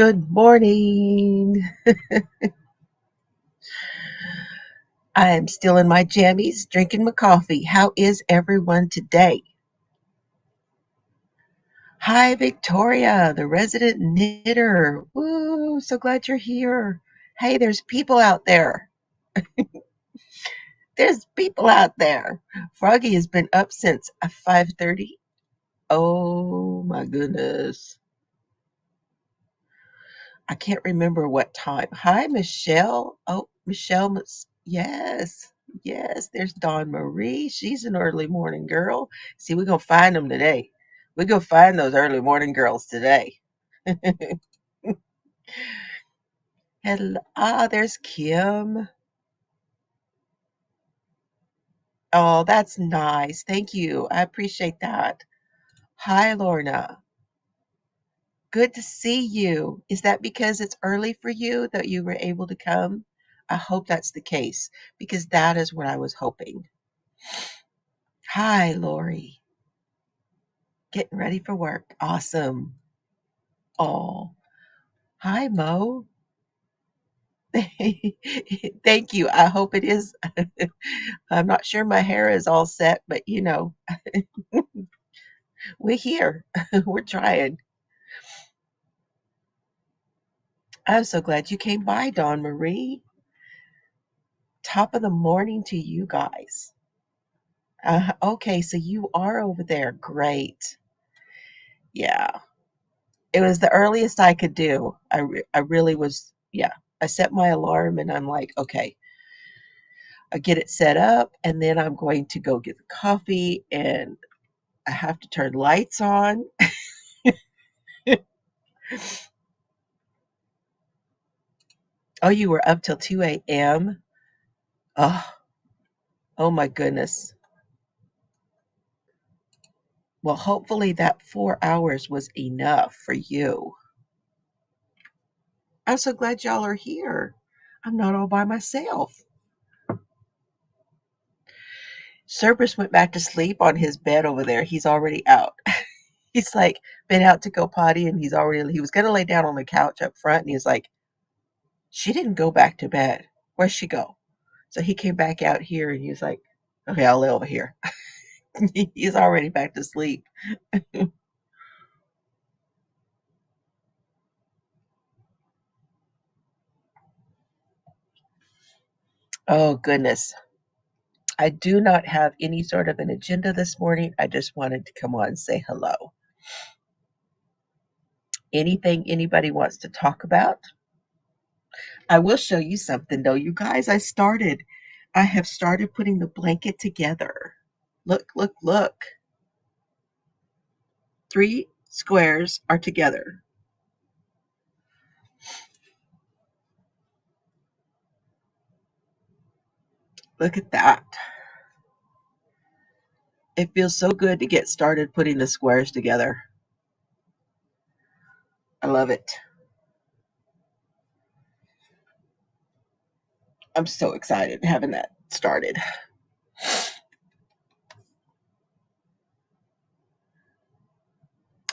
Good morning. I am still in my jammies, drinking my coffee. How is everyone today? Hi, Victoria, the resident knitter. Woo, so glad you're here. Hey, there's people out there. There's people out there. Froggy has been up since 5:30. Oh my goodness. I can't remember what time. Hi, Michelle. Oh, Michelle. Yes. Yes. There's Dawn Marie. She's an early morning girl. See, we're going to find them today. We're going to find those early morning girls today. Hello. Ah, there's Kim. Oh, that's nice. Thank you. I appreciate that. Hi, Lorna. Good to see you. Is that because it's early for you that you were able to come? I hope that's the case because that is what I was hoping. Hi, Lori. Getting ready for work. Awesome. Oh, hi, Mo. Thank you. I hope it is. I'm not sure my hair is all set, but we're here. We're trying. I'm so glad you came by, Dawn Marie. Top of the morning to you guys. Okay, so you are over there. Great. Yeah. It was the earliest I could do. I really was, yeah. I set my alarm and I'm like, okay, I get it set up and then I'm going to go get the coffee and I have to turn lights on. Oh, you were up till 2 a.m.? Oh, oh my goodness. Well, hopefully that 4 hours was enough for you. I'm so glad y'all are here. I'm not all by myself. Cerberus went back to sleep on his bed over there. He's already out. He's like been out to go potty and he was gonna lay down on the couch up front and he's like, she didn't go back to bed. Where'd she go? So he came back out here and he was like, okay, I'll lay over here. He's already back to sleep. Oh goodness. I do not have any sort of an agenda this morning. I just wanted to come on and say hello. Anything anybody wants to talk about? I will show you something though. You guys, I have started putting the blanket together. Look, look, look. Three squares are together. Look at that. It feels so good to get started putting the squares together. I love it. I'm so excited having that started.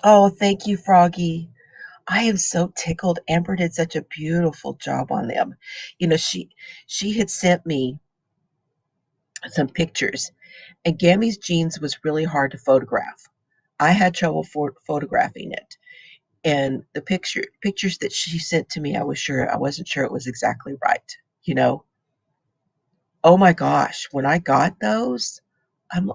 Oh, thank you, Froggy. I am so tickled. Amber did such a beautiful job on them. You know, she had sent me some pictures, and Gammy's jeans was really hard to photograph. I had trouble photographing it, and the pictures that she sent to me, I wasn't sure it was exactly right. You know, oh my gosh, when I got those, I'm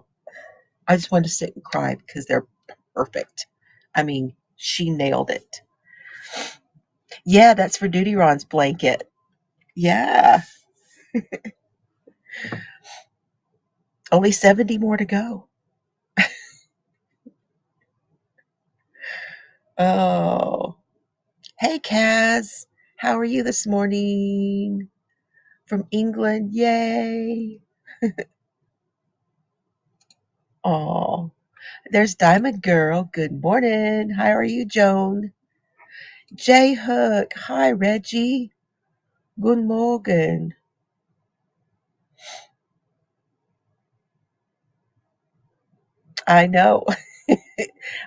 I just wanted to sit and cry because they're perfect. I mean, she nailed it. Yeah, that's for Duty Ron's blanket. Yeah, only 70 more to go. Oh, hey, Kaz. How are you this morning? From England. Yay. Oh, there's Diamond Girl. Good morning. How are you, Joan? J Hook. Hi, Reggie. Good morning. I know.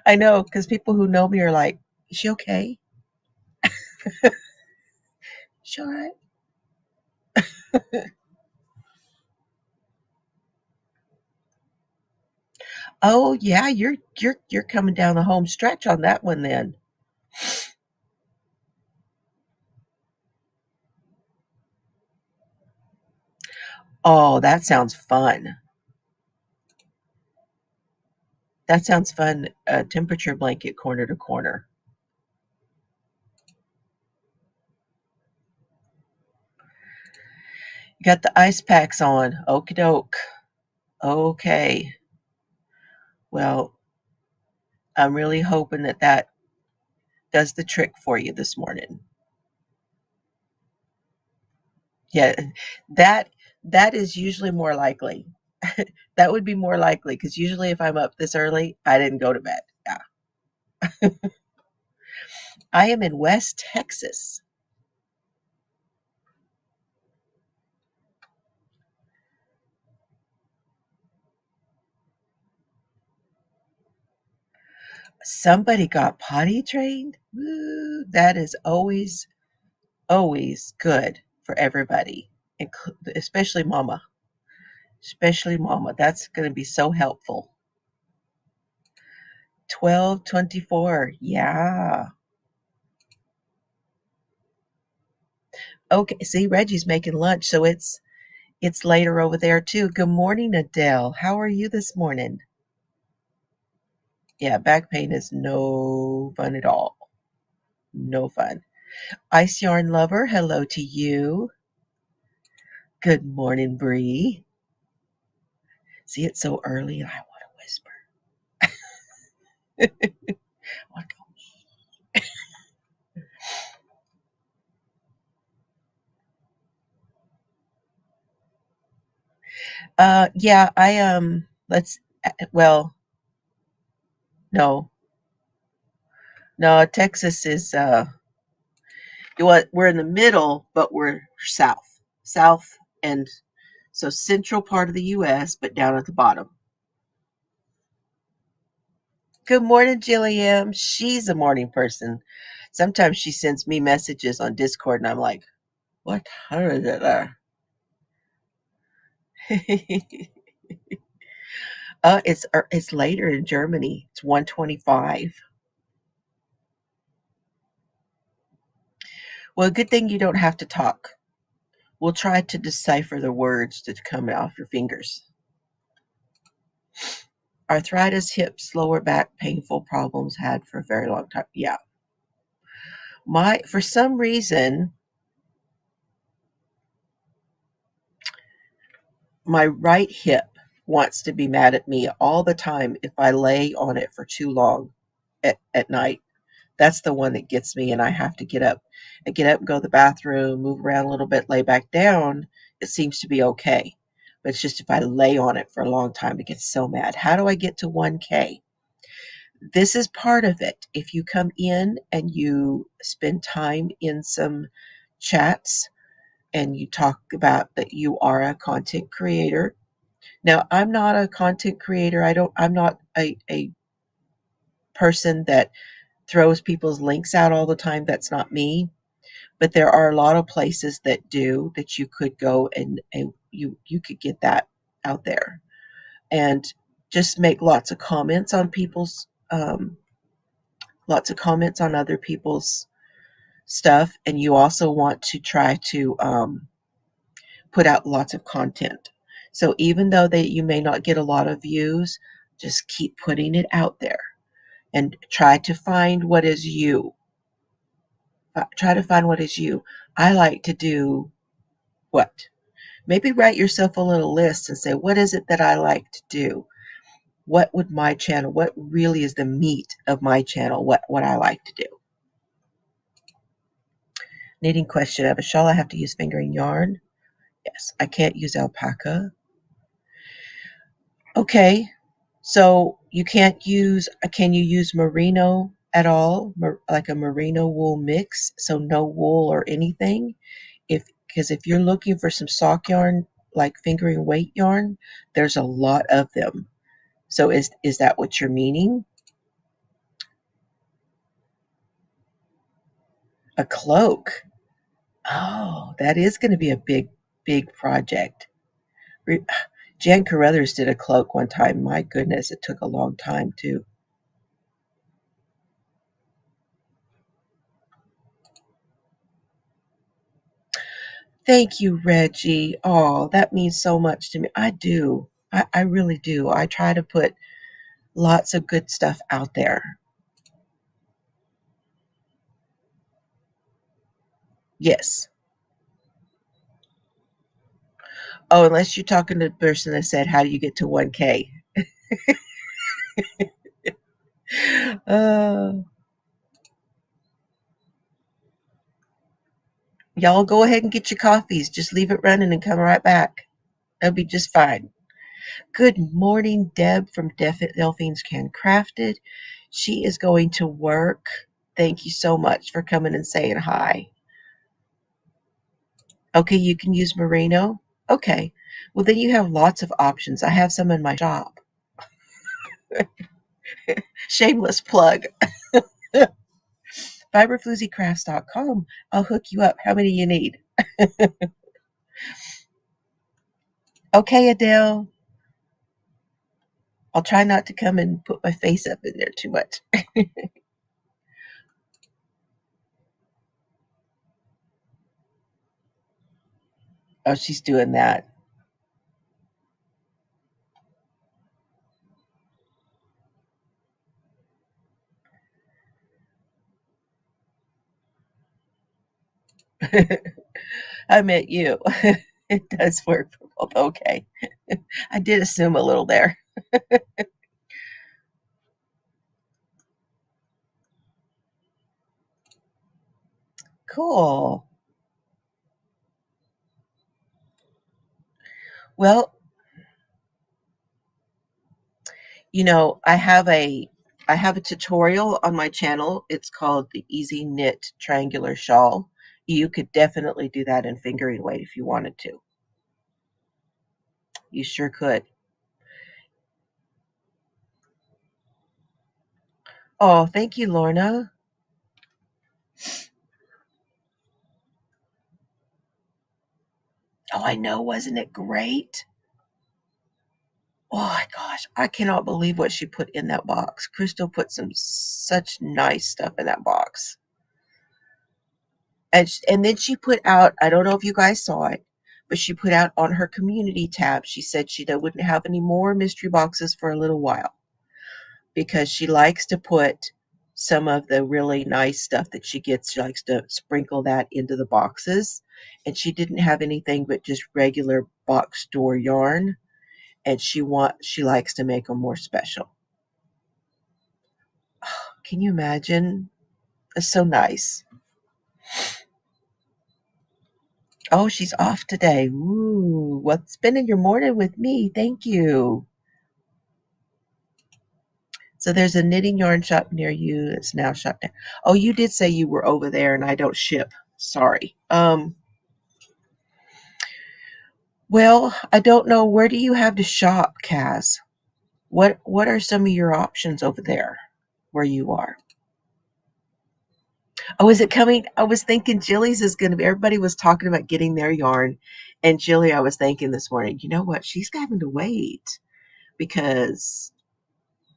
I know, because people who know me are like, is she okay? Sure. Oh yeah, you're coming down the home stretch on that one then. Oh, that sounds fun. That sounds fun. Temperature blanket corner to corner. You got the ice packs on. Okie doke. Okay. Well, I'm really hoping that that does the trick for you this morning. Yeah, that that is usually more likely. That would be more likely because usually if I'm up this early, I didn't go to bed. Yeah. I am in West Texas. Somebody got potty trained. Woo, that is always good for everybody, especially mama. Especially mama. That's going to be so helpful. 12:24. Yeah. Okay. See, Reggie's making lunch, so it's later over there too. Good morning, Adele. How are you this morning? Yeah, back pain is no fun at all. No fun. Ice yarn lover, hello to you. Good morning, Bree. See, it's so early and I want to whisper. I wanna yeah, let's well, no. No, Texas is we're in the middle, but we're south. South and so central part of the US, but down at the bottom. Good morning, Jilliam. She's a morning person. Sometimes she sends me messages on Discord and I'm like, what time is it there? It's later in Germany. It's 1:25. Well, good thing you don't have to talk. We'll try to decipher the words that come off your fingers. Arthritis, hips, lower back, painful problems had for a very long time. Yeah. My for some reason, my right hip wants to be mad at me all the time if I lay on it for too long at night. That's the one that gets me and I have to get up. I get up and go to the bathroom, move around a little bit, lay back down. It seems to be okay. But it's just if I lay on it for a long time, it gets so mad. How do I get to 1K? This is part of it. If you come in and you spend time in some chats and you talk about that you are a content creator. Now, I'm not a content creator. I'm not a person that throws people's links out all the time. That's not me. But there are a lot of places that do that you could go and you could get that out there and just make lots of comments on other people's stuff, and you also want to try to put out lots of content. So even though that you may not get a lot of views, just keep putting it out there and try to find what is you. Try to find what is you. I like to do what? Maybe write yourself a little list and say, what is it that I like to do? What would my channel, what really is the meat of my channel, what I like to do? Knitting question. I have a shawl I have to use fingering yarn. Yes, I can't use alpaca. Okay, so you can't use, can you use merino at all? Like a merino wool mix, so no wool or anything? Because if you're looking for some sock yarn, like fingering weight yarn, there's a lot of them. So is that what you're meaning? A cloak. Oh, that is going to be a big, big project. Re- Jan Carruthers did a cloak one time. My goodness, it took a long time too. Thank you, Reggie. Oh, that means so much to me. I do. I really do. I try to put lots of good stuff out there. Yes. Oh, unless you're talking to the person that said, "How do you get to 1K?" Uh, y'all go ahead and get your coffees. Just leave it running and come right back. That'll be just fine. Good morning, Deb from Delphine's Can Crafted. She is going to work. Thank you so much for coming and saying hi. Okay, you can use merino. Okay. Well, then you have lots of options. I have some in my shop. Shameless plug. Fiberfloozycrafts.com. I'll hook you up. How many you need? Okay, Adele. I'll try not to come and put my face up in there too much. Oh, she's doing that. I met you. It does work for both. Okay. I did assume a little there. Cool. Well, I have a tutorial on my channel. It's called the Easy Knit Triangular Shawl. You could definitely do that in fingering weight if you wanted to. You sure could. Oh, thank you, Lorna. Oh, I know, wasn't it great? Oh my gosh, I cannot believe what she put in that box. Crystal put some such nice stuff in that box. And then she put out, I don't know if you guys saw it, but she put out on her community tab, she said she wouldn't have any more mystery boxes for a little while because she likes to put some of the really nice stuff that she gets. She likes to sprinkle that into the boxes. And she didn't have anything but just regular box store yarn. And she likes to make them more special. Can you imagine? It's so nice. Oh, she's off today. Ooh, well, spending your morning with me. Thank you. So there's a knitting yarn shop near you that's now shut down. Oh, you did say you were over there and I don't ship. Sorry. Well, I don't know. Where do you have to shop, Kaz? What are some of your options over there where you are? Oh, is it coming? I was thinking Jilly's is gonna be everybody was talking about getting their yarn. And Jilly, I was thinking this morning, you know what? She's having to wait because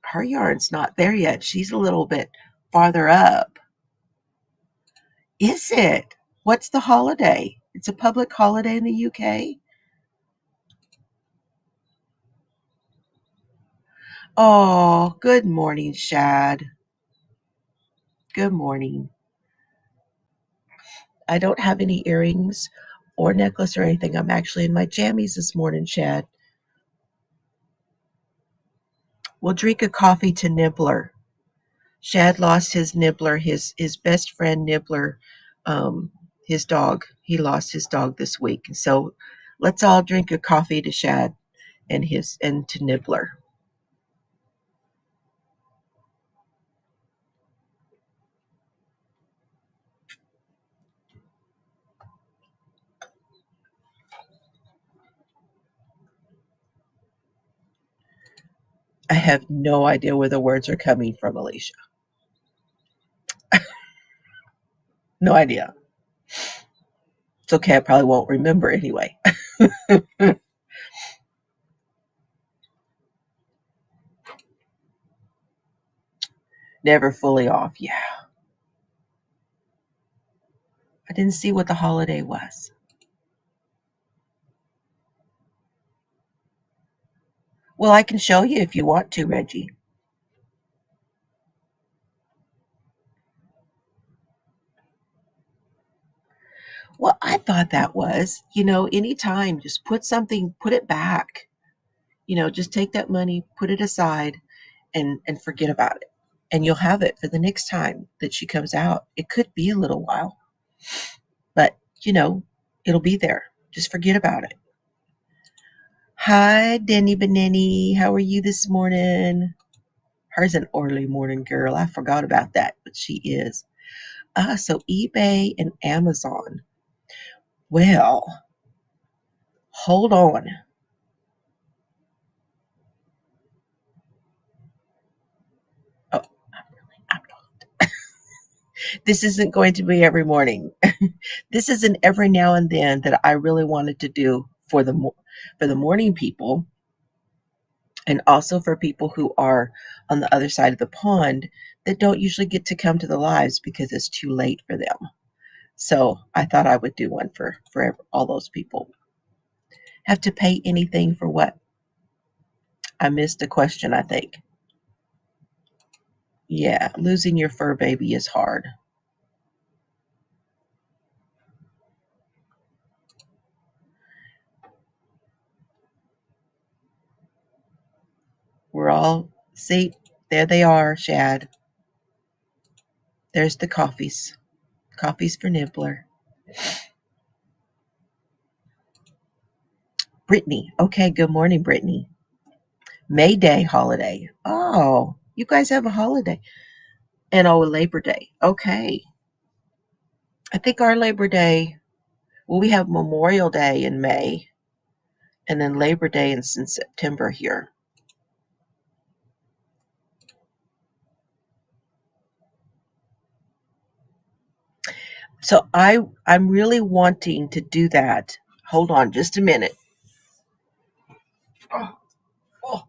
her yarn's not there yet. She's a little bit farther up. Is it? What's the holiday? It's a public holiday in the UK. Oh, good morning, Shad. Good morning. I don't have any earrings or necklace or anything. I'm actually in my jammies this morning, Shad. We'll drink a coffee to Nibbler. Shad lost his Nibbler, his best friend Nibbler, um, his dog. He lost his dog this week. So let's all drink a coffee to Shad and to Nibbler. I have no idea where the words are coming from, Alicia. No idea. It's okay. I probably won't remember anyway. Never fully off. Yeah. I didn't see what the holiday was. Well, I can show you if you want to, Reggie. Well, I thought that was, anytime, just put something, put it back. Just take that money, put it aside, and forget about it. And you'll have it for the next time that she comes out. It could be a little while, but it'll be there. Just forget about it. Hi, Denny Benini. How are you this morning? Her's an early morning girl. I forgot about that, but she is. So eBay and Amazon. Well, hold on. Oh, I'm this isn't going to be every morning. This is an every now and then that I really wanted to do for the morning people, and also for people who are on the other side of the pond that don't usually get to come to the lives because it's too late for them. So I thought I would do one for all those people. Have to pay anything for what? I missed a question, I think. Yeah, losing your fur baby is hard. We're all, see, there they are, Shad. There's the coffees. Coffees for Nibbler. Brittany. Okay, good morning, Brittany. May Day holiday. Oh, you guys have a holiday. And oh, Labor Day. Okay. I think our Labor Day, well, we have Memorial Day in May, and then Labor Day is in September here. So I'm really wanting to do that. Hold on just a minute. Oh, oh.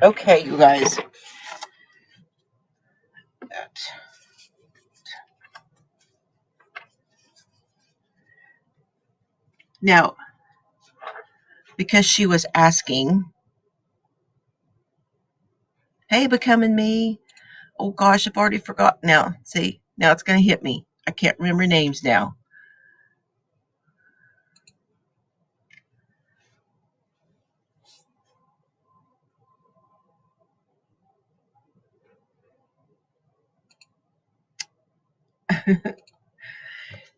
Okay, you guys. Now, because she was asking, hey, becoming me. Oh gosh, I've already forgot now. See, now it's going to hit me. I can't remember names now.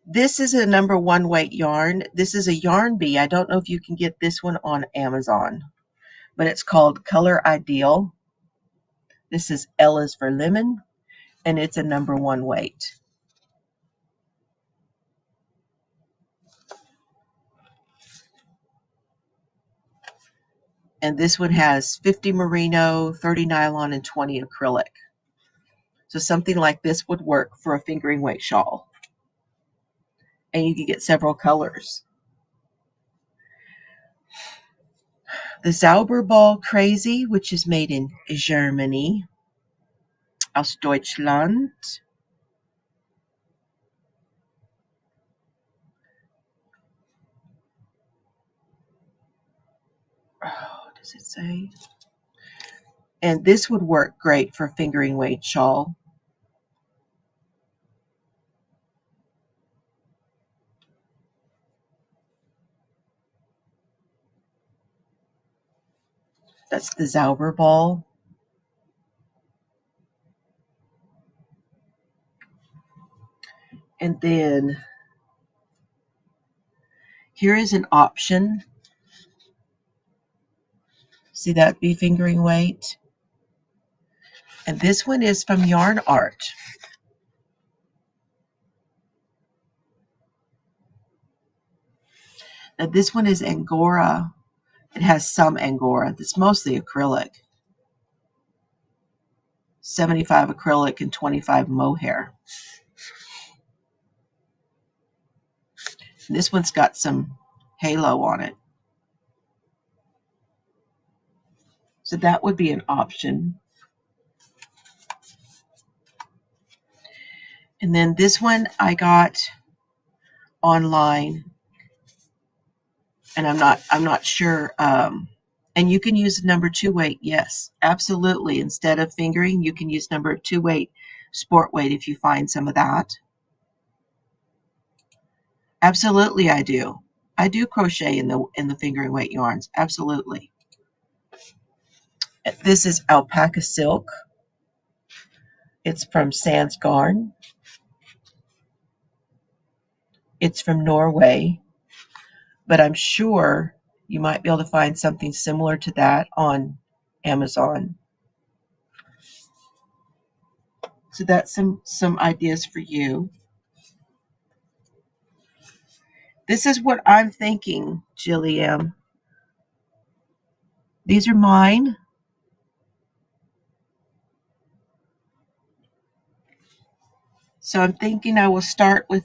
This is a number one weight yarn. This is a yarn bee. I don't know if you can get this one on Amazon, but it's called Color Ideal. This is L is for lemon, and it's a number one weight. And this one has 50 merino, 30 nylon, and 20 acrylic. So something like this would work for a fingering weight shawl. And you can get several colors. The Zauberball Crazy, which is made in Germany, aus Deutschland. Oh, does it say? And this would work great for fingering weight shawl. That's the Zauber ball. And then here is an option. See that bee fingering weight? And this one is from Yarn Art. Now this one is Angora. It has some Angora. It's mostly acrylic. 75 acrylic and 25 mohair. This one's got some halo on it. So that would be an option. And then this one I got online, and I'm not sure. And you can use number 2 weight. Yes, absolutely. Instead of fingering, you can use number 2 weight, sport weight, if you find some of that. Absolutely, I do. I do crochet in the fingering weight yarns. Absolutely. This is alpaca silk. It's from Sans Garn. It's from Norway, but I'm sure you might be able to find something similar to that on Amazon. So that's some ideas for you. This is what I'm thinking, Jillian. These are mine. So I'm thinking I will start with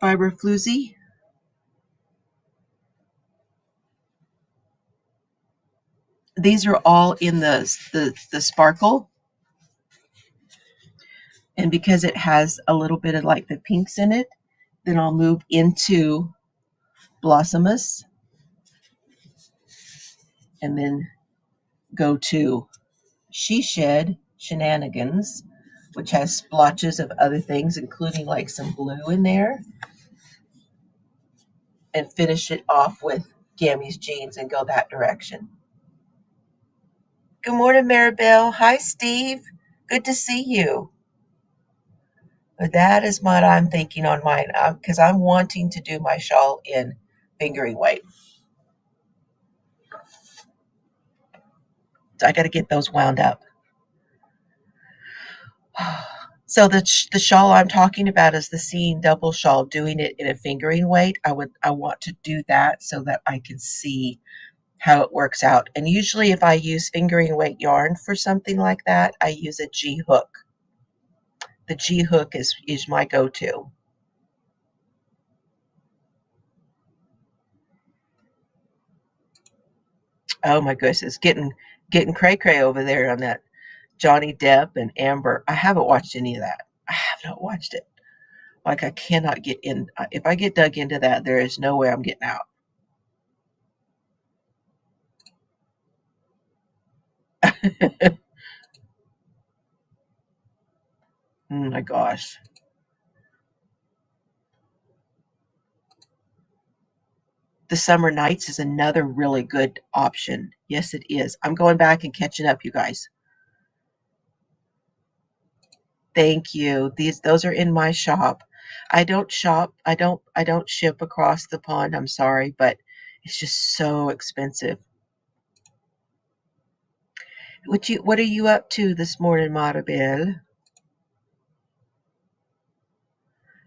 fiber Floozie. These are all in the sparkle. And because it has a little bit of like the pinks in it, then I'll move into Blossomous and then go to She Shed Shenanigans, which has splotches of other things, including like some blue in there, and finish it off with Gammy's Jeans and go that direction. Good morning, Maribel. Hi, Steve. Good to see you. But that is what I'm thinking on mine, because I'm wanting to do my shawl in fingering weight. So I got to get those wound up. So the shawl I'm talking about is the seam double shawl, doing it in a fingering weight. I want to do that so that I can see how it works out. And usually if I use fingering weight yarn for something like that, I use a G hook. The G hook is my go-to. Oh my goodness, getting cray cray over there on that Johnny Depp and Amber. I haven't watched any of that. I have not watched it. Like I cannot get in. If I get dug into that, there is no way I'm getting out. Oh my gosh. The Summer Nights is another really good option. Yes, it is. I'm going back and catching up, you guys. Thank you. Those are in my shop. I don't shop. I don't ship across the pond. I'm sorry, but it's just so expensive. What are you up to this morning, Maribel?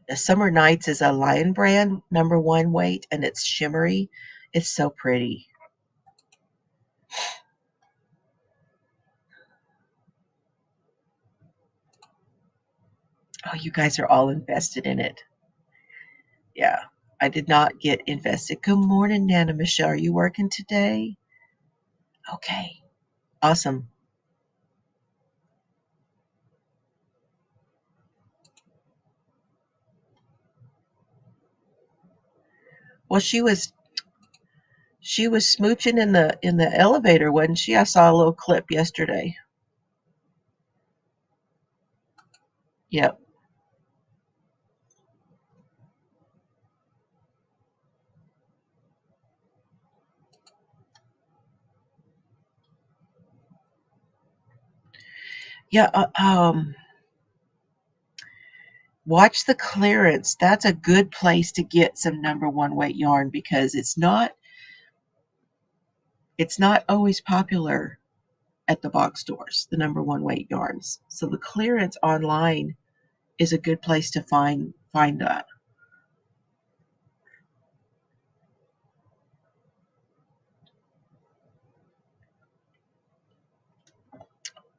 The Summer Nights is a Lion brand, number 1 weight, and it's shimmery. It's so pretty. Oh, you guys are all invested in it. Yeah, I did not get invested. Good morning, Nana Michelle. Are you working today? Okay, awesome. Well, she was smooching in the elevator, wasn't she? I saw a little clip yesterday. Yep. Yeah, watch the clearance. That's a good place to get some number one weight yarn because it's not always popular at the box stores, the number one weight yarns. So the clearance online is a good place to find that.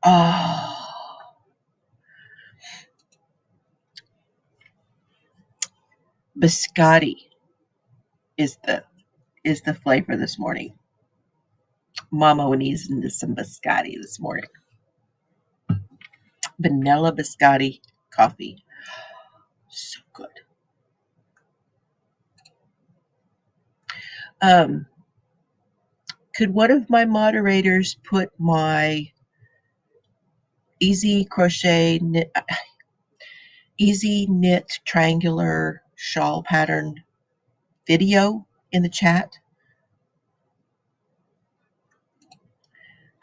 Oh, biscotti is the flavor this morning. Mama needs into some biscotti this morning. Vanilla biscotti coffee. So good. Um, could one of my moderators put my easy crochet knit, easy knit triangular shawl pattern video in the chat?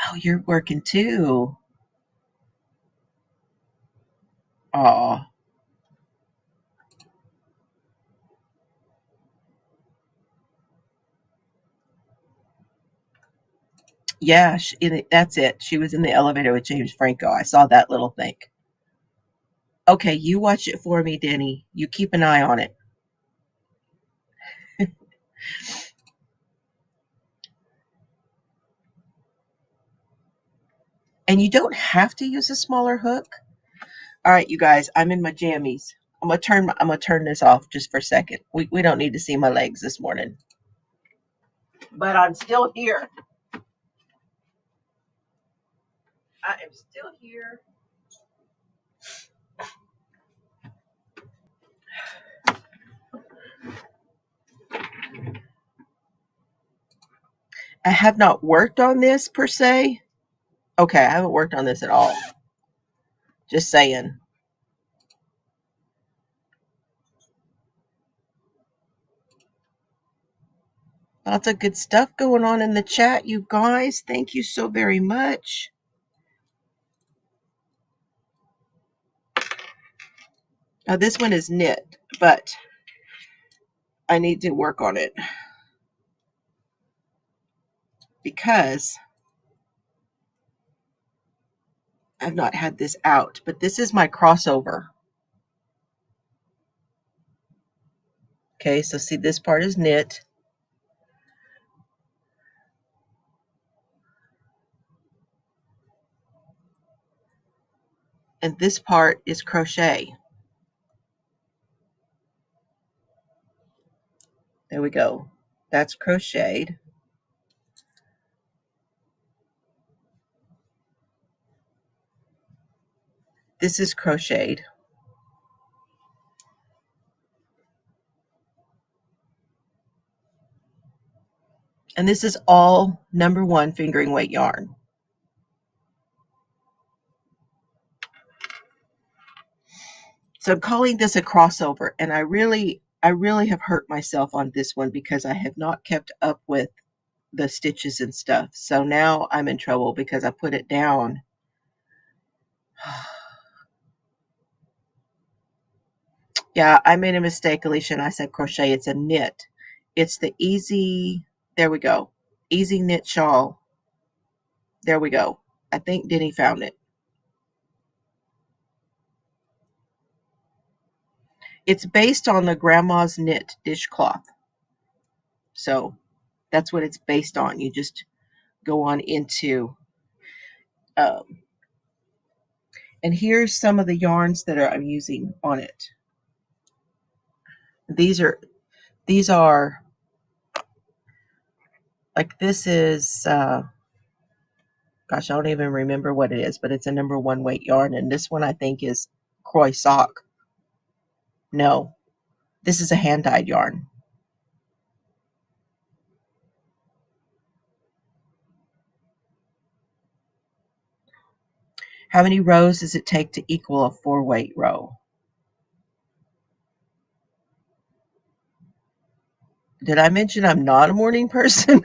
Oh, you're working too. Aw. Yeah, that's it. She was in the elevator with James Franco. I saw that little thing. Okay, you watch it for me, Denny. You keep an eye on it. And you don't have to use a smaller hook. All right, you guys, I'm in my jammies. I'm gonna turn this off just for a second. We don't need to see my legs this morning. But I'm still here. I am still here. I have not worked on this per se. Okay, I haven't worked on this at all. Just saying. Lots of good stuff going on in the chat, you guys. Thank you so very much. Now, this one is knit, but I need to work on it because I've not had this out. But this is my crossover. Okay, so see, this part is knit. And this part is crochet. There we go. That's crocheted. This is crocheted. And this is all number one fingering weight yarn. So I'm calling this a crossover, and I really have hurt myself on this one because I have not kept up with the stitches and stuff. So now I'm in trouble because I put it down. Yeah, I made a mistake, Alicia, and I said crochet. It's a knit. It's the easy, there we go. Easy knit shawl. There we go. I think Denny found it. It's based on the grandma's knit dishcloth. So that's what it's based on. You just go on into, um, and here's some of the yarns that I'm using on it. These are like, this is, gosh, I don't even remember what it is, but it's a number one weight yarn. And this one I think is Croy sock. No, this is a hand dyed yarn. How many rows does it take to equal a 4-weight row? Did I mention I'm not a morning person?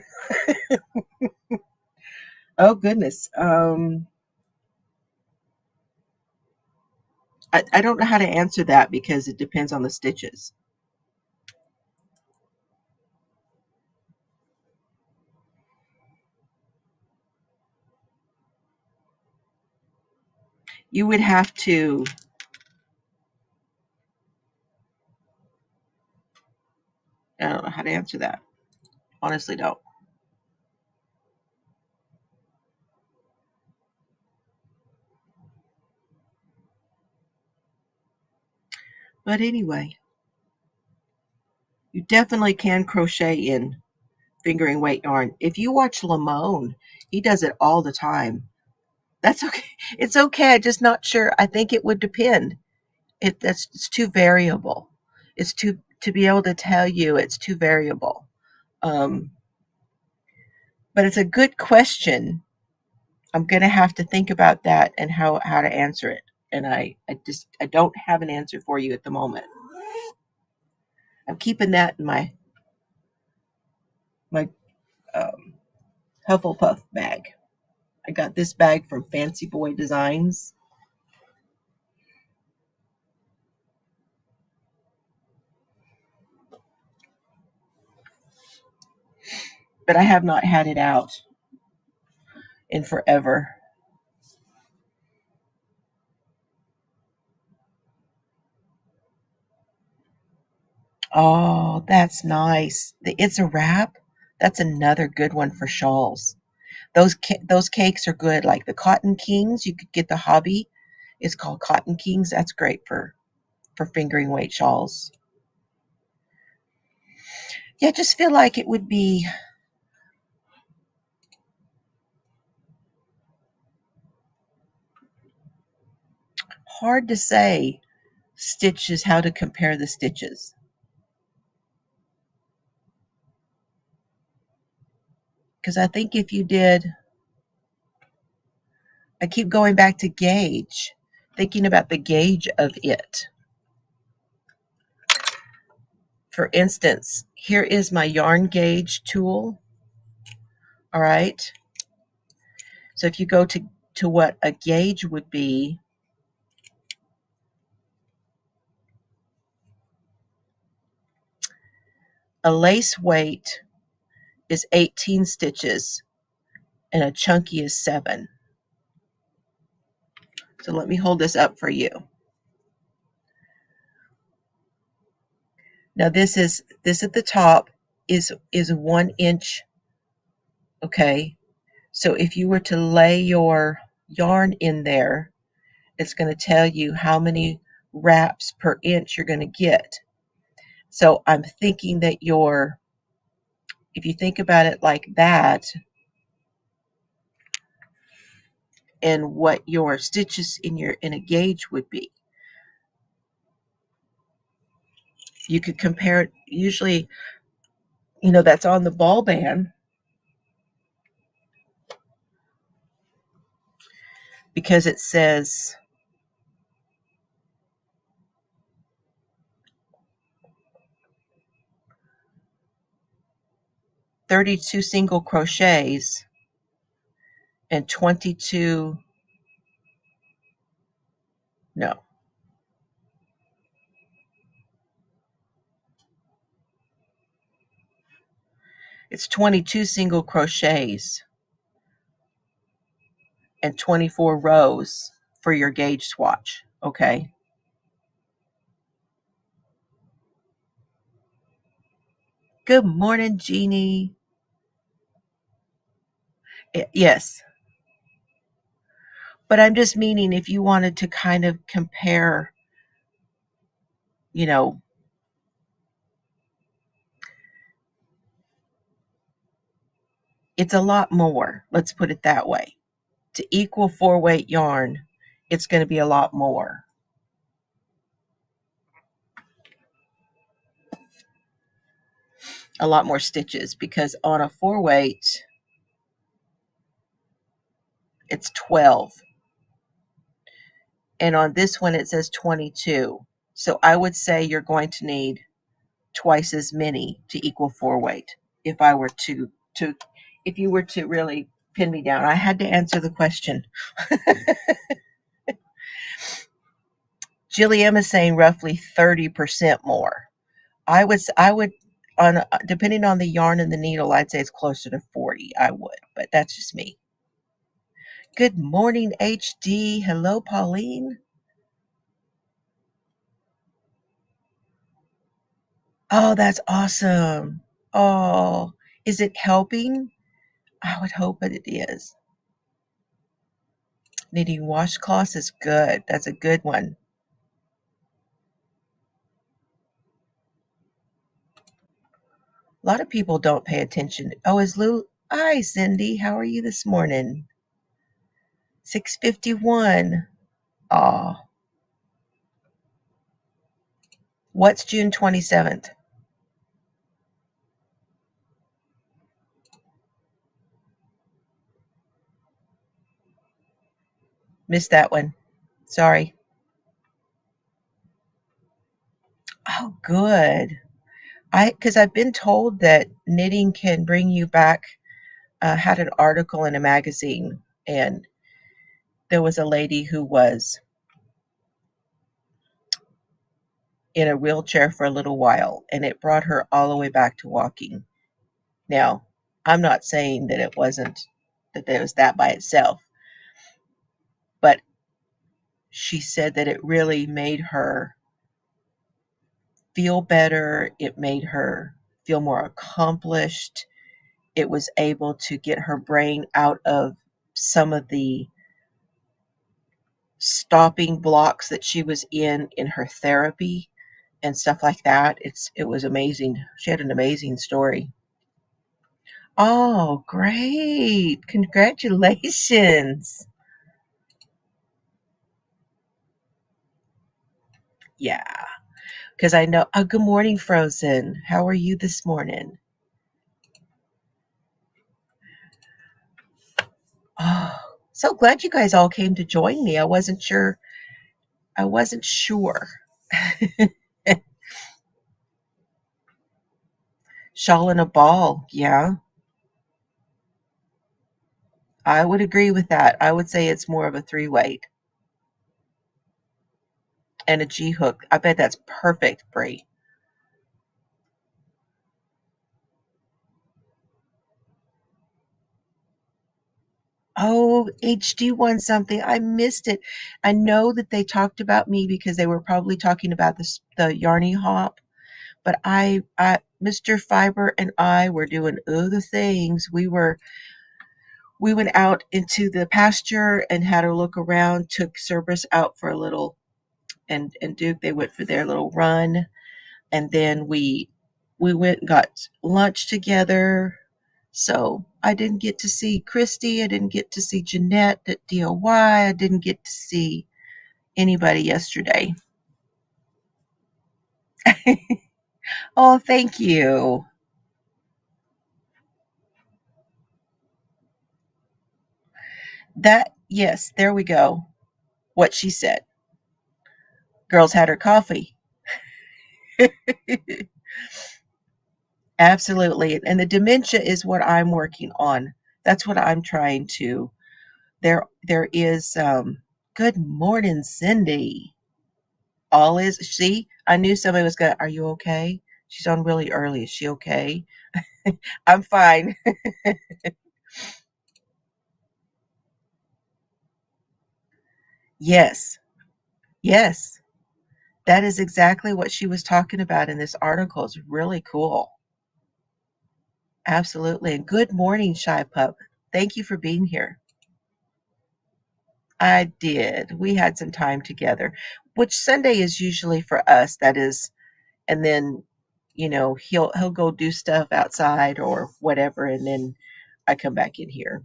Oh goodness. I don't know how to answer that because it depends on the stitches. You would have to, I don't know how to answer that. Honestly, don't. But anyway, you definitely can crochet in fingering weight yarn. If you watch Lamone, he does it all the time. That's okay. It's okay. I'm just not sure. I think it would depend. It's too variable. It's too to be able to tell you it's too variable. Um, but it's a good question. I'm gonna have to think about that and how to answer it. And I don't have an answer for you at the moment. I'm keeping that in my um, Hufflepuff bag. I got this bag from Fancy Boy Designs. But I have not had it out in forever. Oh, that's nice. The It's a Wrap. That's another good one for shawls. Those cakes are good. Like the Cotton Kings, you could get the hobby. It's called Cotton Kings. That's great for fingering weight shawls. Yeah, I just feel like it would be hard to say stitches, how to compare the stitches. Because I think if you did, I keep going back to gauge, thinking about the gauge of it. For instance, here is my yarn gauge tool. All right. So if you go to what a gauge would be, a lace weight is 18 stitches and a chunky is 7. So let me hold this up for you. Now this at the top is 1 inch. Okay. So if you were to lay your yarn in there, it's going to tell you how many wraps per inch you're going to get. So I'm thinking that if you think about it like that, and what your stitches in a gauge would be, you could compare it. Usually, that's on the ball band because it says 32 single crochets and 22, no, it's 22 single crochets and 24 rows for your gauge swatch. Okay. Good morning, Jeannie. Yes. But I'm just meaning if you wanted to kind of compare, you know, it's a lot more. Let's put it that way. To equal 4-weight yarn, it's going to be a lot more. A lot more stitches because on a 4-weight, it's 12. And on this one, it says 22. So I would say you're going to need twice as many to equal 4-weight. If I were to if you were to really pin me down, I had to answer the question. Jillian is saying roughly 30% more. I would on depending on the yarn and the needle, I'd say it's closer to 40. I would, but that's just me. Good morning, HD. Hello, Pauline. Oh, that's awesome. Oh, is it helping? I would hope that it is. Knitting washcloths is good. That's a good one. A lot of people don't pay attention. Oh, is Lou? Hi, Cindy. How are you this morning? 6:51. Oh, what's June 27th? Missed that one. Sorry. Oh, good. Because I've been told that knitting can bring you back. Had an article in a magazine, and there was a lady who was in a wheelchair for a little while, and it brought her all the way back to walking. Now, I'm not saying that it wasn't that there was that by itself, but she said that it really made her feel better. It made her feel more accomplished. It was able to get her brain out of some of the stopping blocks that she was in her therapy and stuff like that. It was amazing. She had an amazing story. Oh, great. Congratulations. Yeah, because I know. Oh, good morning, Frozen. How are you this morning? Oh, so glad you guys all came to join me. I wasn't sure. I wasn't sure. Shawl and a ball. Yeah, I would agree with that. I would say it's more of a three weight and a G hook. I bet that's perfect, Bree. Oh, HD won something. I missed it. I know that they talked about me because they were probably talking about the Yarny Hop. But Mr. Fiber and I were doing other things. We went out into the pasture and had a look around. Took Cerberus out for a little, and Duke. They went for their little run, and then we went and got lunch together. So I didn't get to see Christy. I didn't get to see Jeanette at DOY. I didn't get to see anybody yesterday. Oh, thank you. That, yes, there we go. What she said. Girls had her coffee. Absolutely. And the dementia is what I'm working on. That's what I'm trying to. There is good morning, Cindy. All is see, I knew somebody was gonna, are you okay? She's on really early. Is she okay? I'm fine. Yes. Yes. That is exactly what she was talking about in this article. It's really cool. Absolutely. And good morning, Shy Pup. Thank you for being here. I did. We had some time together, which Sunday is usually for us. That is, and then, he'll go do stuff outside or whatever, and then I come back in here.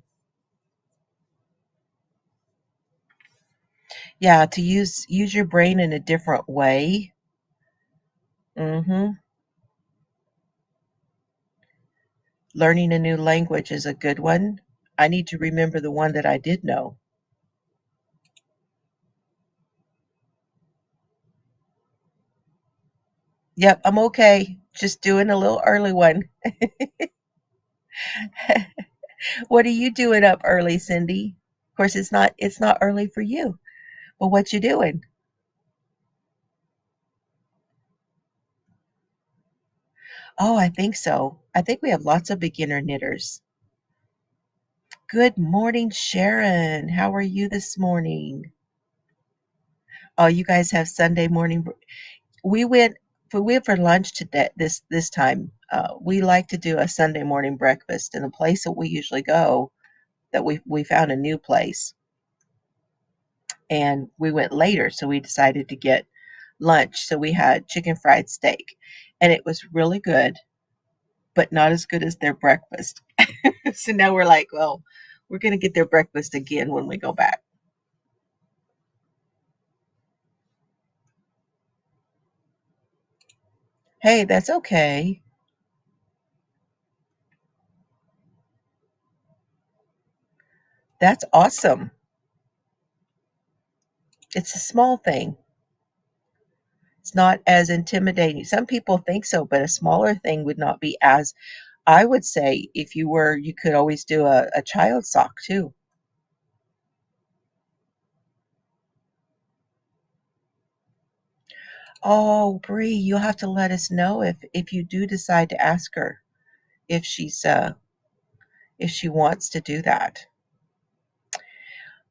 Yeah, to use your brain in a different way. Hmm. Learning a new language is a good one. I need to remember the one that I did know. Yep, I'm okay. Just doing a little early one. What are you doing up early, Cindy? Of course, it's not early for you. Well, what you doing? Oh, I think so. I think we have lots of beginner knitters. Good morning, Sharon. How are you this morning? Oh, you guys have Sunday morning. We went for lunch today. This time, we like to do a Sunday morning breakfast, and the place that we usually go, that we found a new place, and we went later, so we decided to get lunch. So we had chicken fried steak, and it was really good, but not as good as their breakfast. So now we're like, well, we're gonna get their breakfast again when we go back. Hey, that's okay. That's awesome. It's a small thing. It's not as intimidating. Some people think so, but a smaller thing would not be as, I would say, if you were, you could always do a child sock too. Oh, Bree, you'll have to let us know if you do decide to ask her if if she wants to do that.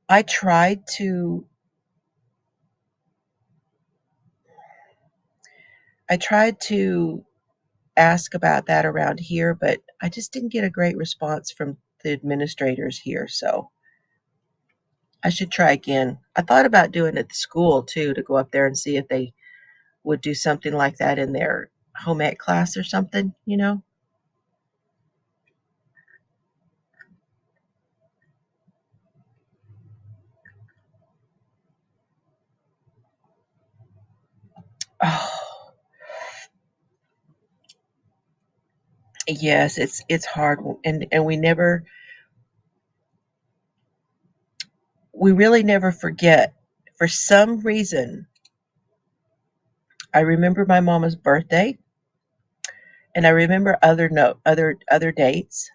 I tried to I tried to ask about that around here, but I just didn't get a great response from the administrators here, so I should try again. I thought about doing it at the school too, to go up there and see if they would do something like that in their home ec class or something, you know? Oh, yes, it's hard, and we really never forget. For some reason, I remember my mama's birthday, and I remember other dates,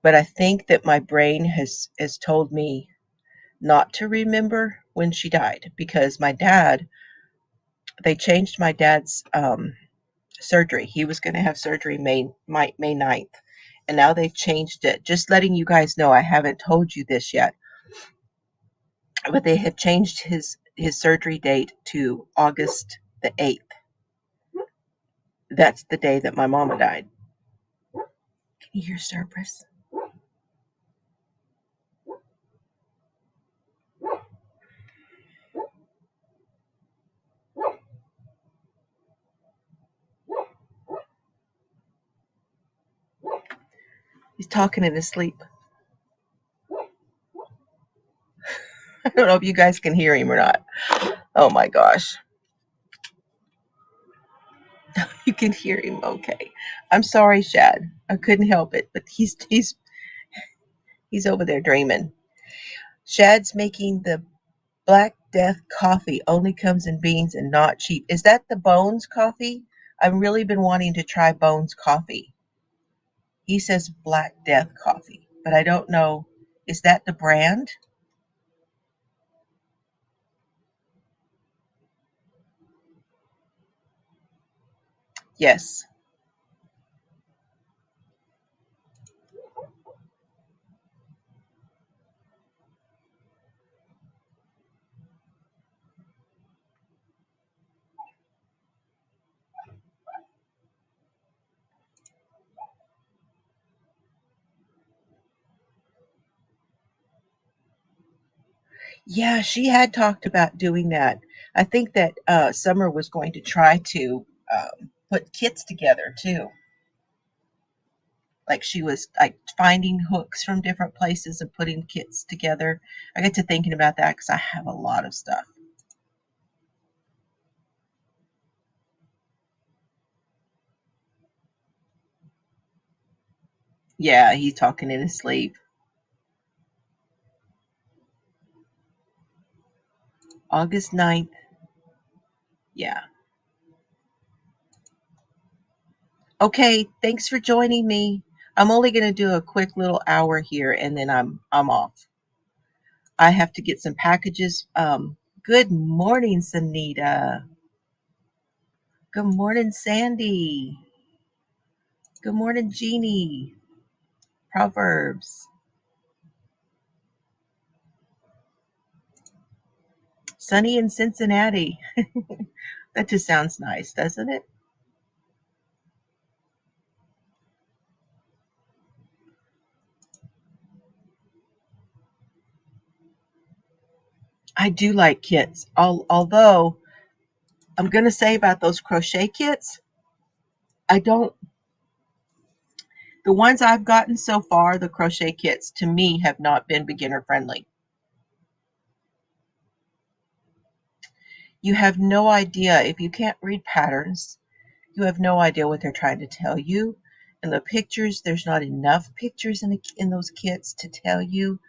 but I think that my brain has told me not to remember when she died, because they changed my dad's surgery. He was going to have surgery May 9th, and now they've changed it. Just letting you guys know, I haven't told you this yet, but they have changed his surgery date to August the 8th. That's the day that my mama died. Can you hear Cerberus? He's talking in his sleep. I don't know if you guys can hear him or not. Oh my gosh. You can hear him. Okay. I'm sorry, Shad. I couldn't help it, but he's over there dreaming. Shad's making the Black Death coffee. Only comes in beans and not cheap. Is that the Bones coffee? I've really been wanting to try Bones coffee. He says Black Death coffee, but I don't know. Is that the brand? Yes. Yeah, she had talked about doing that. I think that Summer was going to try to put kits together too. Like she was like finding hooks from different places and putting kits together. I get to thinking about that because I have a lot of stuff. Yeah, he's talking in his sleep. August 9th. Yeah. Okay, thanks for joining me. I'm only going to do a quick little hour here and then I'm off. I have to get some packages. Good morning, Sanita. Good morning, Sandy. Good morning, Jeannie. Proverbs. Sunny in Cincinnati. That just sounds nice, doesn't it? I do like kits. Although I'm going to say about those crochet kits, I don't, the ones I've gotten so far, the crochet kits to me have not been beginner friendly. You have no idea if you can't read patterns, you have no idea what they're trying to tell you. And the pictures, there's not enough pictures in those kits to tell you.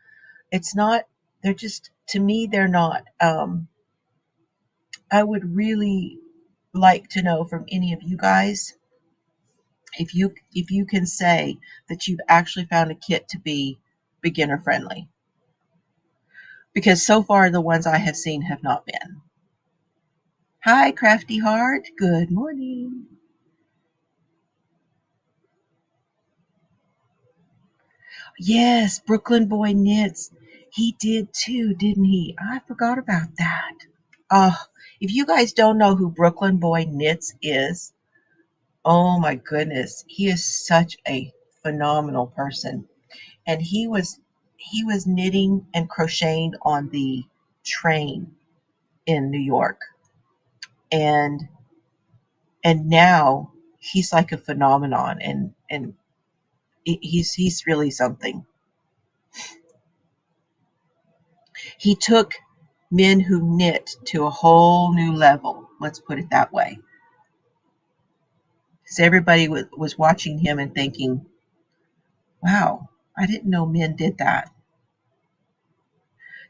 It's not, they're just, to me, they're not. I would really like to know from any of you guys if you can say that you've actually found a kit to be beginner friendly, because so far the ones I have seen have not been. Hi, Crafty Heart. Good morning. Yes, Brooklyn Boy Knits. He did too, didn't he? I forgot about that. If you guys don't know who Brooklyn Boy Knits is, oh my goodness, he is such a phenomenal person. And he was knitting and crocheting on the train in New York. And now he's like a phenomenon, and he's really something. He took men who knit to a whole new level, let's put it that way. Because everybody was watching him and thinking, wow, I didn't know men did that.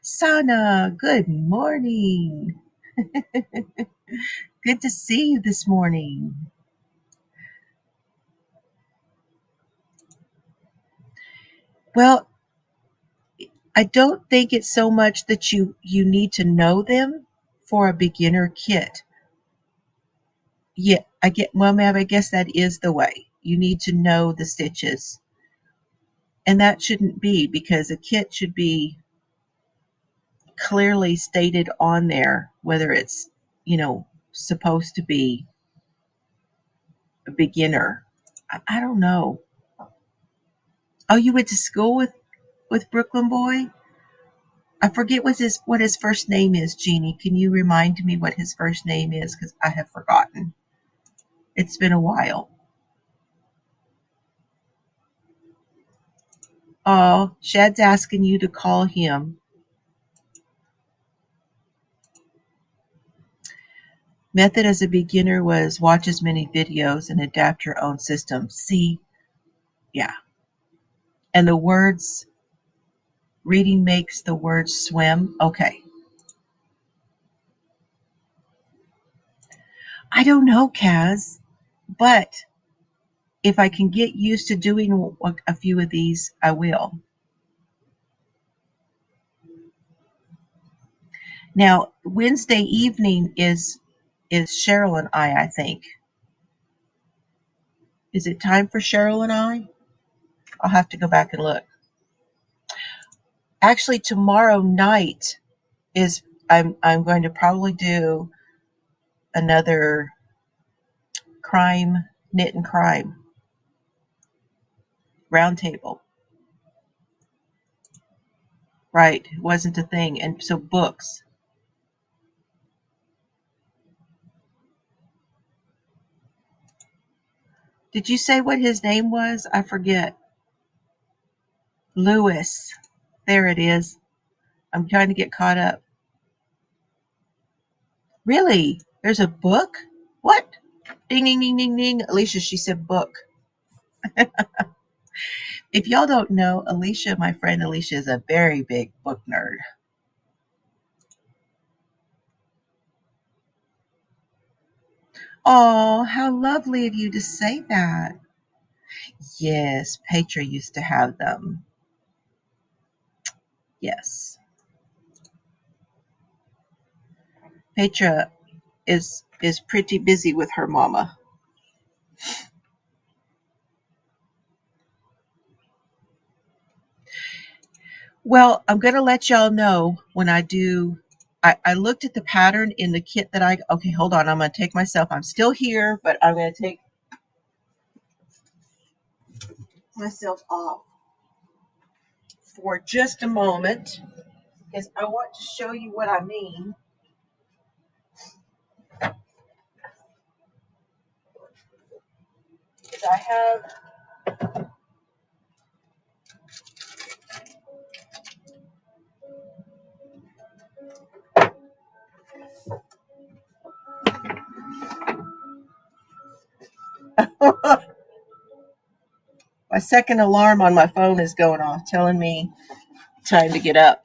Sana, good morning. Good to see you this morning. Well, I don't think it's so much that you need to know them for a beginner kit. Yeah, I get, well, ma'am, I guess that is the way. You need to know the stitches. And that shouldn't be, because a kit should be clearly stated on there whether it's, supposed to be a beginner. I don't know. Oh, you went to school with Brooklyn Boy? I forget what his first name is, Jeannie. Can you remind me what his first name is? Because I have forgotten. It's been a while. Oh, Shad's asking you to call him. Method as a beginner was watch as many videos and adapt your own system. See, yeah. And the words, reading makes the words swim. Okay. I don't know, Kaz, but if I can get used to doing a few of these, I will. Now, Wednesday evening is Cheryl and I think. Is it time for Cheryl and I? I'll have to go back and look. Actually, tomorrow night is I'm going to probably do another crime, knit and crime roundtable. Right, it wasn't a thing. And so books. Did you say what his name was? I forget. Lewis. There it is. I'm trying to get caught up. Really? There's a book? What? Ding, ding, ding, ding, ding. Alicia, she said book. If y'all don't know, Alicia, my friend Alicia, is a very big book nerd. Oh, how lovely of you to say that. Yes, Petra used to have them. Yes. Petra is pretty busy with her mama. Well, I'm going to let y'all know when I do. I looked at the pattern in the kit that okay, hold on. I'm going to take myself. I'm still here, but I'm going to take myself off for just a moment because I want to show you what I mean. Because I have my second alarm on my phone is going off, telling me time to get up.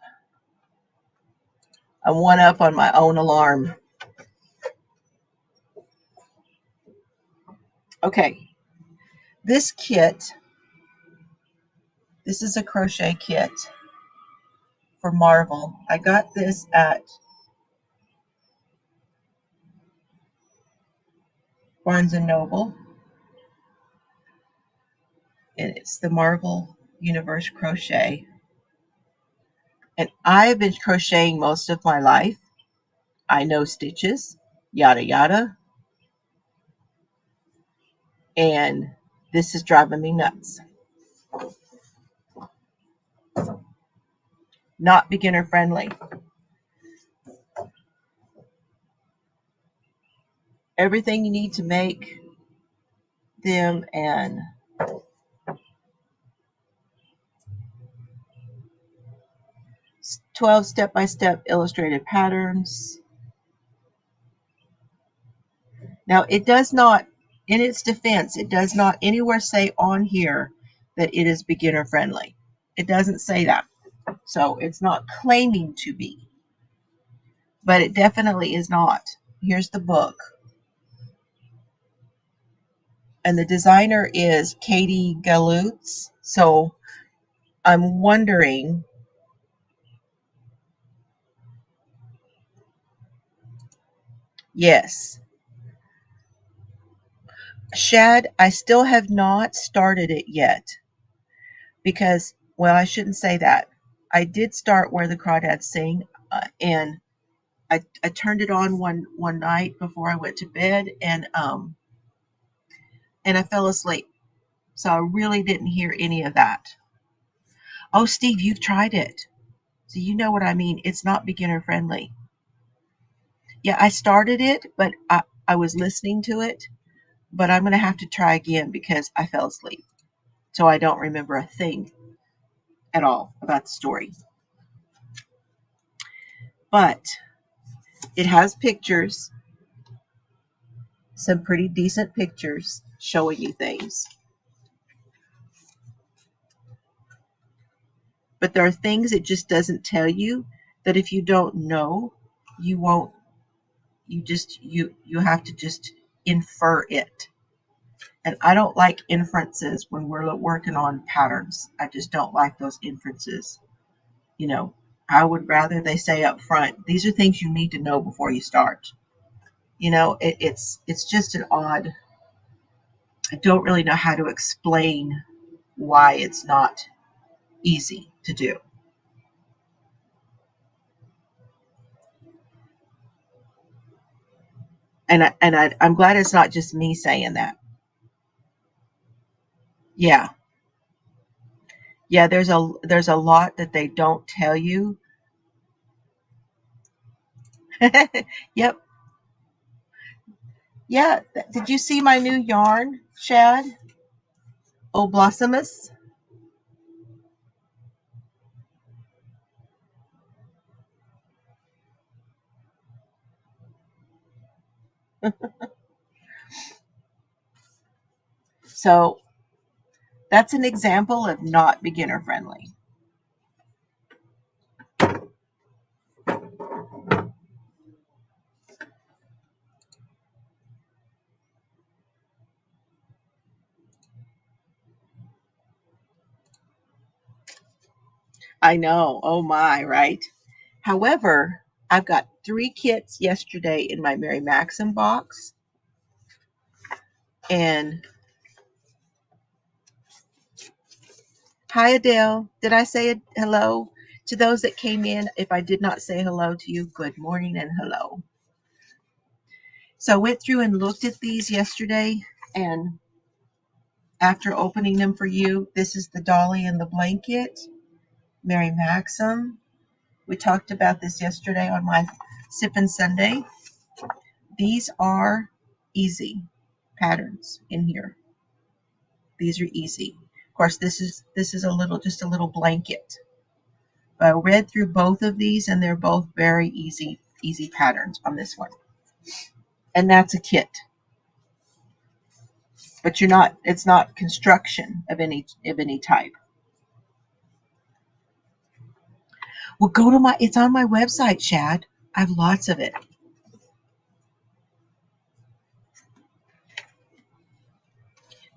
I'm one up on my own alarm. Okay, this kit, this is a crochet kit for Marvel. I got this at Barnes & Noble. And it's the Marvel Universe Crochet. And I've been crocheting most of my life. I know stitches, yada yada. And this is driving me nuts. Not beginner friendly. Everything you need to make them, and 12 step-by-step illustrated patterns. Now, it does not, in its defense, it does not anywhere say on here that it is beginner friendly. It doesn't say that. So it's not claiming to be, but it definitely is not. Here's the book. And the designer is Katie Galutz. So I'm wondering, yes. Shad, I still have not started it yet because, well, I shouldn't say that. I did start Where the Crawdads Sing, and I turned it on one night before I went to bed, and I fell asleep. So I really didn't hear any of that. Oh, Steve, you've tried it. So you know what I mean. It's not beginner friendly. Yeah, I started it, but I was listening to it, but I'm going to have to try again because I fell asleep. So I don't remember a thing at all about the story. But it has pictures, some pretty decent pictures showing you things. But there are things it just doesn't tell you that if you don't know, you won't, you have to just infer it. And I don't like inferences when we're working on patterns. I just don't like those inferences. You know, I would rather they say up front, these are things you need to know before you start. You know, it's just an odd, I don't really know how to explain why it's not easy to do. I'm glad it's not just me saying that. Yeah. Yeah, there's a lot that they don't tell you. Yep. Yeah. Did you see my new yarn, Shad? Oh, Blossomus. So that's an example of not beginner friendly. I know. Oh my, right? However, I've got 3 kits yesterday in my Mary Maxim box. And hi, Adele. Did I say hello? To those that came in, if I did not say hello to you, good morning and hello. So I went through and looked at these yesterday, and after opening them for you, this is the dolly and the blanket, Mary Maxim. We talked about this yesterday on my Sippin' Sunday. These are easy patterns in here. These are easy. Of course, this is just a little blanket. I read through both of these, and they're both very easy patterns on this one. And that's a kit. But it's not construction of any type. Well, it's on my website, Shad. I have lots of it.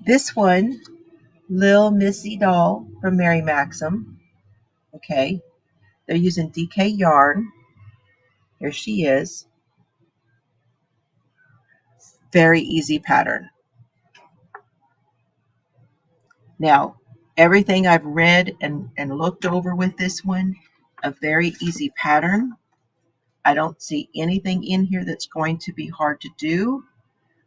This one, Lil Missy doll from Mary Maxim. Okay. They're using DK yarn. Here she is. Very easy pattern. Now, everything I've read and looked over with this one, a very easy pattern. I don't see anything in here that's going to be hard to do,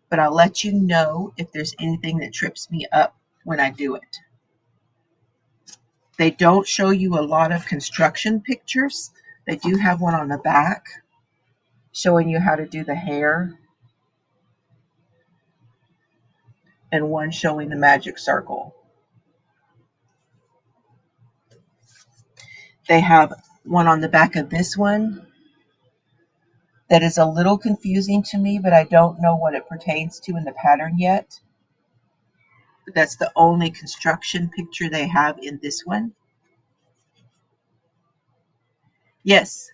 but I'll let you know if there's anything that trips me up when I do it. They don't show you a lot of construction pictures. They do have one on the back showing you how to do the hair, and one showing the magic circle. They have one on the back of this one that is a little confusing to me, but I don't know what it pertains to in the pattern yet. But that's the only construction picture they have in this one. Yes,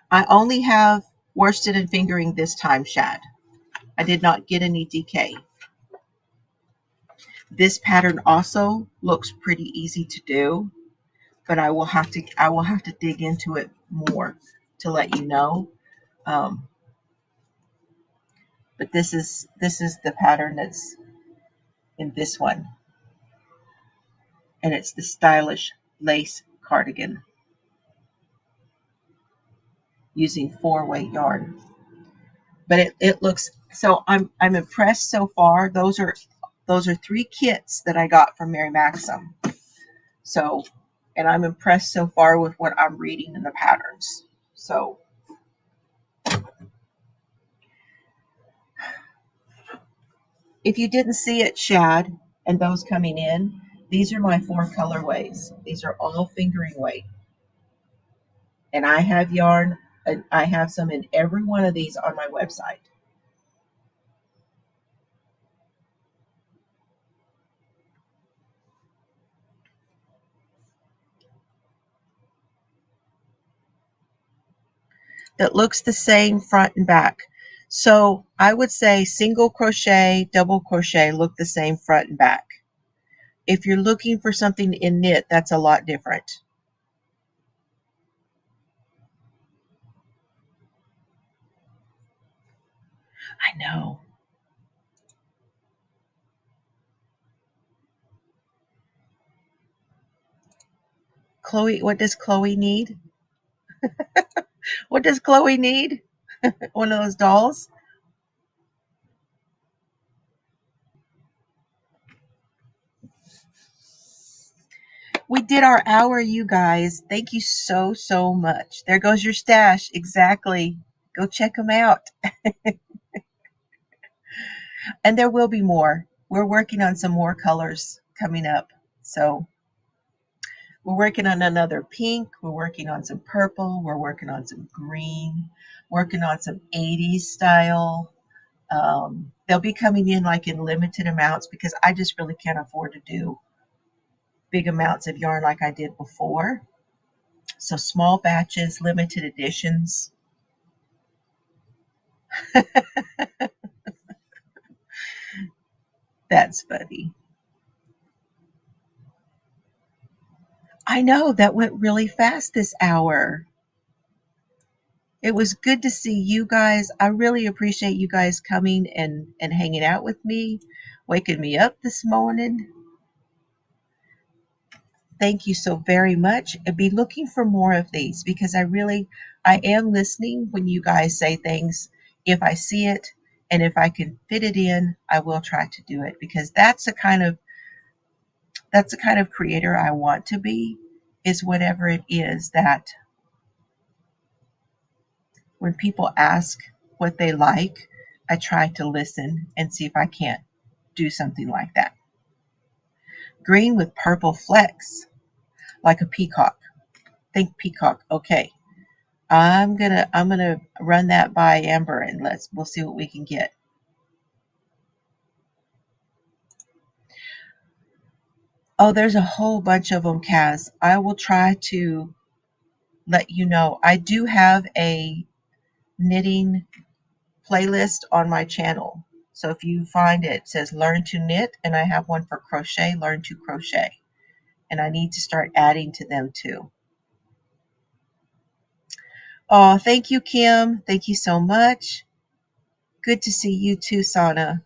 I only have worsted and fingering this time, Shad. I did not get any DK. This pattern also looks pretty easy to do, but I will have to dig into it more to let you know. But this is the pattern that's in this one, and it's the stylish lace cardigan using 4-weight yarn. But it looks so. I'm impressed so far. Those are 3 kits that I got from Mary Maxim. So, and I'm impressed so far with what I'm reading in the patterns. So, if you didn't see it, Shad, and those coming in, these are my 4 colorways. These are all fingering weight. And I have yarn, and I have some in every one of these on my website. That looks the same front and back. So I would say single crochet, double crochet look the same front and back. If you're looking for something in knit, that's a lot different. I know. Chloe, what does Chloe need? What does Chloe need? One of those dolls? We did our hour, you guys. Thank you so, so much. There goes your stash. Exactly. Go check them out. And there will be more. We're working on some more colors coming up. So we're working on another pink. We're working on some purple. We're working on some green. Working on some 80s style. They'll be coming in like in limited amounts because I just really can't afford to do big amounts of yarn like I did before. So small batches, limited editions. That's funny. I know that went really fast this hour. It was good to see you guys. I really appreciate you guys coming and hanging out with me, waking me up this morning. Thank you so very much. I'd be looking for more of these because I am listening when you guys say things. If I see it and if I can fit it in, I will try to do it because that's the kind of creator I want to be, is whatever it is that when people ask what they like, I try to listen and see if I can't do something like that. Green with purple flecks, like a peacock. Think peacock. Okay. I'm gonna run that by Amber and we'll see what we can get. Oh, there's a whole bunch of them, Kaz. I will try to let you know. I do have a knitting playlist on my channel. So if you find it, it says learn to knit, and I have one for crochet, learn to crochet. And I need to start adding to them too. Oh, thank you, Kim. Thank you so much. Good to see you too, Sana.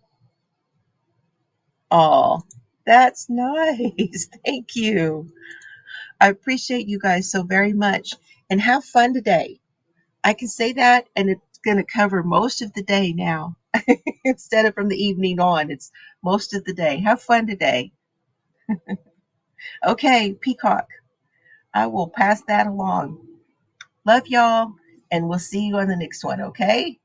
Oh, that's nice. Thank you. I appreciate you guys so very much. And have fun today. I can say that, and it's going to cover most of the day now. Instead of from the evening on, it's most of the day. Have fun today. Okay, Peacock, I will pass that along. Love y'all, and we'll see you on the next one, okay?